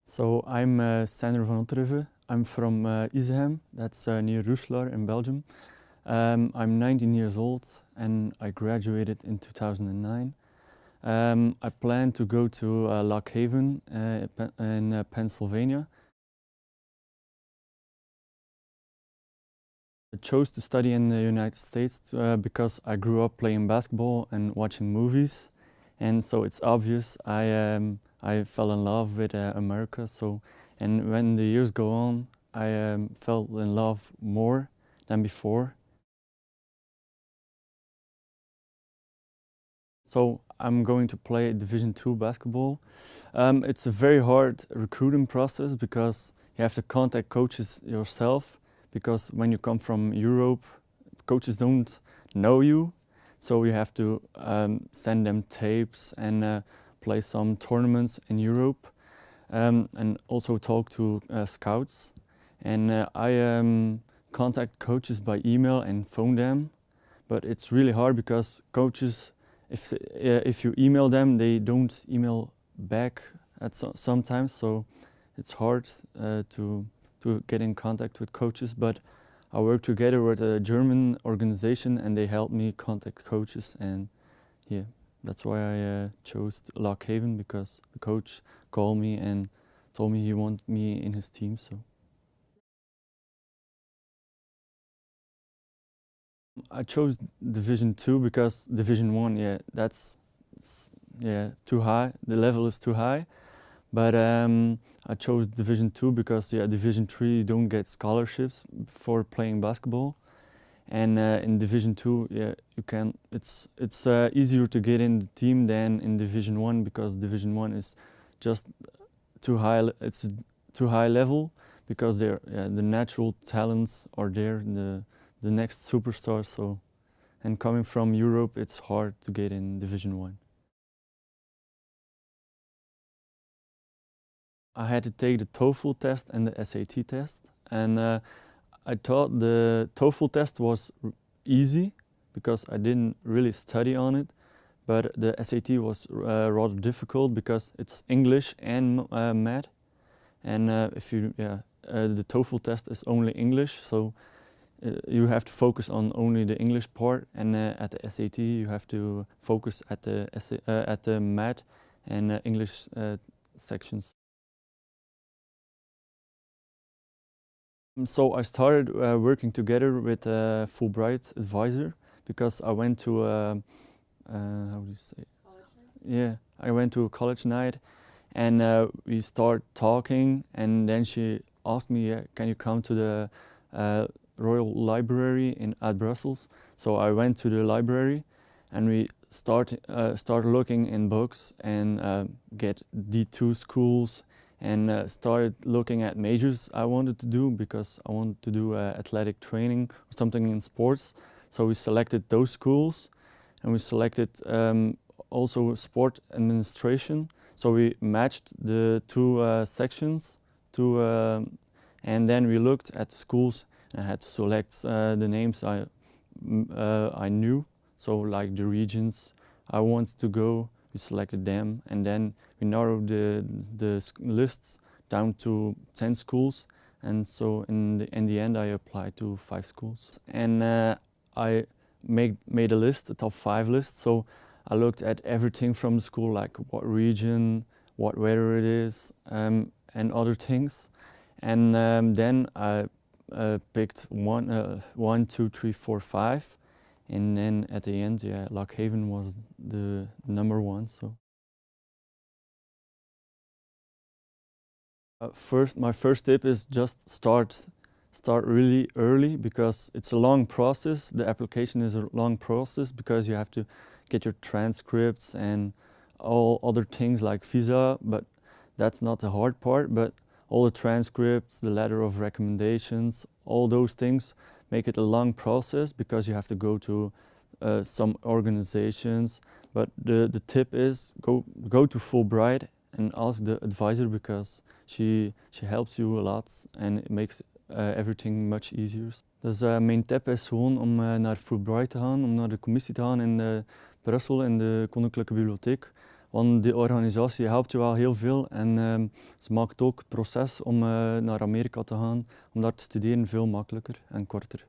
So I'm Sander Vanoutryve. I'm from Izegem, that's near Roeselare in Belgium. I'm 19 years old and I graduated in 2009. I plan to go to Lock Haven in Pennsylvania. I chose to study in the United States because I grew up playing basketball and watching movies, and so it's obvious I fell in love with America. And when the years go on, I fell in love more than before. So I'm going to play Division II basketball. It's a very hard recruiting process because you have to contact coaches yourself, because when you come from Europe, coaches don't know you. So you have to send them tapes and play some tournaments in Europe, and also talk to scouts. And I contact coaches by email and phone them, but it's really hard because coaches, if you email them, they don't email back sometimes, so it's hard to get in contact with coaches. But I work together with a German organization and they help me contact coaches, and yeah, that's why I chose Lock Haven, because the coach called me and told me he wanted me in his team. So I chose Division II because Division I, yeah, yeah, too high. The level is too high. But I chose Division II because, yeah, Division III you don't get scholarships for playing basketball, and in Division II, yeah, you can. It's easier to get in the team than in Division I, because Division I is just too high. It's a too high level because the natural talents are there, the next superstars. So, and coming from Europe, it's hard to get in Division I. I had to take the TOEFL test and the SAT test, and I thought the TOEFL test was easy because I didn't really study on it, but the SAT was rather difficult because it's English and math, and the TOEFL test is only English, so you have to focus on only the English part, and at the SAT you have to focus at the math and English sections. So I started working together with a Fulbright advisor because I went to how do you say? College night? Yeah, I went to a college night, and we started talking, and then she asked me, can you come to the Royal Library at Brussels? So I went to the library, and we started looking in books and get D2 schools, and started looking at majors I wanted to do, because I wanted to do athletic training or something in sports. So we selected those schools, and we selected also sport administration. So we matched the two sections, and then we looked at the schools, and I had to select the names I knew. So like the regions I wanted to go, we selected them, and then we narrowed the lists down to 10 schools. And so in the end, I applied to 5 schools, and I made a list, a top 5 list. So I looked at everything from the school, like what region, what weather it is, and other things. And then I picked 1, 2, 3, 4, 5. And then at the end, yeah, Lock Haven was the number 1. So my first tip is just start really early, because it's a long process. The application is a long process because you have to get your transcripts and all other things like visa, but that's not the hard part. But all the transcripts, the letter of recommendations, all those things make it a long process because you have to go to some organizations. But the tip is go to Fulbright and ask the advisor, because she helps you a lot and it makes everything much easier. Dus mijn tip is gewoon om naar Fulbright te gaan, om naar de commissie te gaan in Brussel in de Koninklijke Bibliotheek. Want die organisatie helpt je wel heel veel en ze maakt ook het proces om naar Amerika te gaan, om daar te studeren veel makkelijker en korter.